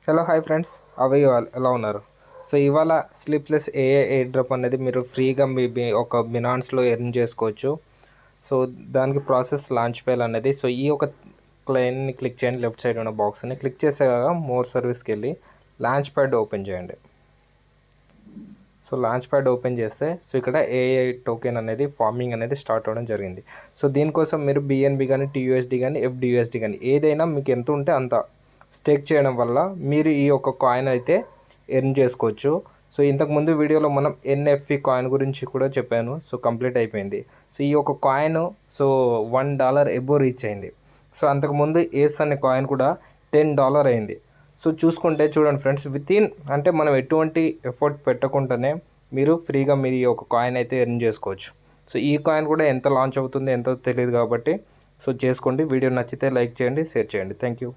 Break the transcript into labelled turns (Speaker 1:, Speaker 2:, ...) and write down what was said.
Speaker 1: Hello hi friends, అవి ఎలా ఉన్నారు? సో ఇవాళ స్లీప్లెస్ ఏఏ ఎయిర్ డ్రాప్ అనేది మీరు ఫ్రీగా ఒక బినాన్స్లో ఎర్న్ చేసుకోవచ్చు. సో దానికి ప్రాసెస్ లాంచ్ పేల్ అనేది. సో ఈ ఒక క్లైన్ని క్లిక్ చేయండి, లెఫ్ట్ సైడ్ ఉన్న బాక్స్ని క్లిక్ చేసాక మోర్ సర్వీస్కి వెళ్ళి లాంచ్ ప్యాడ్ ఓపెన్ చేయండి. సో లాంచ్ ప్యాడ్ ఓపెన్ చేస్తే సో ఇక్కడ ఏఐ టోకెన్ అనేది ఫార్మింగ్ అనేది స్టార్ట్ అవ్వడం జరిగింది. సో దీనికోసం మీరు బిఎన్బి కానీ టీయూఎస్డి కానీ ఎఫ్డియూఎస్డి కానీ ఏదైనా మీకు ఎంత ఉంటే అంత స్టేక్ చేయడం వల్ల మీరు ఈ యొక్క కాయిన్ అయితే ఎర్న్ చేసుకోవచ్చు. సో ఇంతకుముందు వీడియోలో మనం ఎన్ఎఫ్ఈ కాయిన్ గురించి కూడా చెప్పాను. సో కంప్లీట్ అయిపోయింది. సో ఈ యొక్క కాయిన్ సో $1 ఎబో రీచ్ అయింది. సో అంతకుముందు ఏస్ అనే కాయిన్ కూడా $10 అయింది. సో చూసుకుంటే చూడండి ఫ్రెండ్స్, అంటే మనం ఎటువంటి ఎఫర్ట్ పెట్టకుండానే మీరు ఫ్రీగా మీరు ఈ ఒక కాయిన్ అయితే ఎర్న్ చేసుకోవచ్చు. సో ఈ కాయిన్ కూడా ఎంత లాంచ్ అవుతుంది ఎంతో తెలియదు కాబట్టి సో చేసుకోండి. వీడియో నచ్చితే లైక్ చేయండి, షేర్ చేయండి. Thank you.